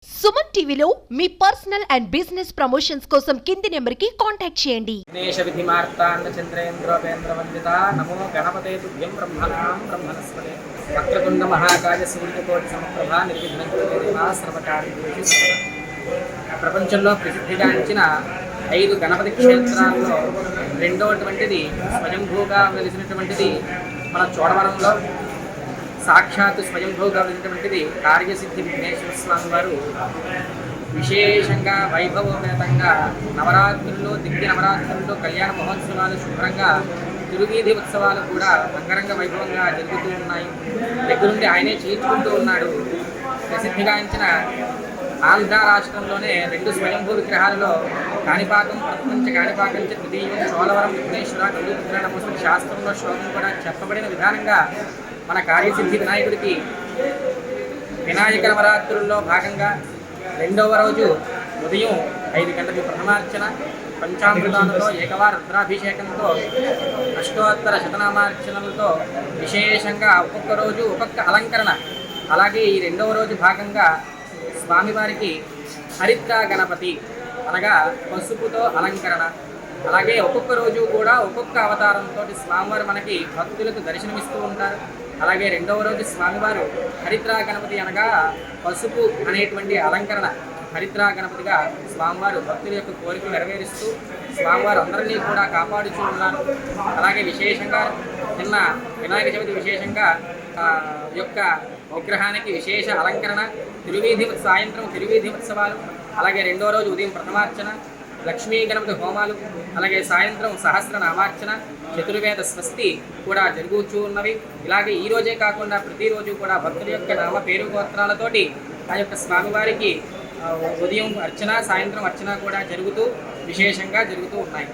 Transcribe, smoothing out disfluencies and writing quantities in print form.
సుమన్ టీవీలో మీ personal and business promotions కోసం కింది నెంబర్కి కాంటాక్ట్ చేయండి. విఘ్నేశ విధిమార్తాండ చంద్రేంద్రోపేంద్ర వందిత నమో గణపతే తుభ్యం బ్రహ్మణాం బ్రహ్మణస్పతే వక్రతుండ మహాకాయ సూర్యకోటి సమప్రభా నిర్విఘ్నం కురు దేవా సర్వకార్యేషు సర్వదా. ప్రపంచంలో ప్రసిద్ధిగాంచిన 5 గణపతి క్షేత్రాల్లో రెండవటువంటిది స్వయంభూగా వెలిసినటువంటిది మన చోడవరంలో సాక్షాత్ స్వయంభూగా వెలిసినటువంటిది కార్యసిద్ధి విఘ్నేశ్వర స్వామి వారు విశేషంగా వైభవోపేతంగా నవరాత్రుల్లో దివ్య నవరాత్రుల్లో కళ్యాణ మహోత్సవాలు శుభ్రంగా తిరువీధి ఉత్సవాలు కూడా అంగరంగ వైభవంగా జరుగుతూ ఉన్నాయి. దగ్గరుండి ఆయనే చేర్చుకుంటూ ఉన్నాడు. ప్రసిద్ధిగాంచిన ఆంధ్ర రాష్ట్రంలోనే 2 స్వయంభూ విగ్రహాలలో కాణిపాకం ప్రపంచ కాణిపాకం తృతీయం చోళవరం విఘ్నేశ్వర కలుపుత్ర నమోస్తు శాస్త్రంలో శ్లోకం కూడా చెప్పబడిన విధానంగా మన కార్యసిద్ధి వినాయకుడికి వినాయక నవరాత్రుల్లో భాగంగా 2వ రోజు ఉదయం 5 గంటలకు ప్రథమార్చన, పంచామృతాలతో ఏకవార రుద్రాభిషేకంతో అష్టోత్తర శతనామార్చనలతో విశేషంగా ఒక్కొక్క రోజు ఒక్కొక్క అలంకరణ. అలాగే ఈ 2వ రోజు భాగంగా స్వామివారికి హరిద్ర గణపతి అనగా పసుపుతో అలంకరణ. అలాగే ఒక్కొక్క రోజు కూడా ఒక్కొక్క అవతారంతో స్వామివారు మనకి భక్తులకు దర్శనమిస్తూ ఉంటారు. అలాగే 2వ రోజు స్వామివారు హరిద్ర గణపతి అనగా పసుపు అనేటువంటి అలంకరణ హరిద్ర గణపతిగా స్వామివారు భక్తుల యొక్క కోరికలు నెరవేరుస్తూ స్వామివారు అందరినీ కూడా కాపాడుతూ ఉన్నారు. అలాగే విశేషంగా నిన్న వినాయక చవితి విశేషంగా యొక్క విగ్రహానికి విశేష అలంకరణ, సాయంత్రం తిరువీధి ఉత్సవాలు, అలాగే 2వ రోజు ఉదయం ప్రథమార్చన, లక్ష్మీ గణపతి హోమాలు, అలాగే సాయంత్రం సహస్రనామార్చన, చతుర్వేద స్వస్తి కూడా జరుగుతూ ఉన్నవి. ఇలాగే ఈ రోజే కాకుండా ప్రతిరోజు కూడా భక్తుల యొక్క నామ పేరు గోత్రాలతోటి ఆ యొక్క స్వామివారికి ఉదయం అర్చన సాయంత్రం అర్చన కూడా విశేషంగా జరుగుతూ ఉన్నాయి.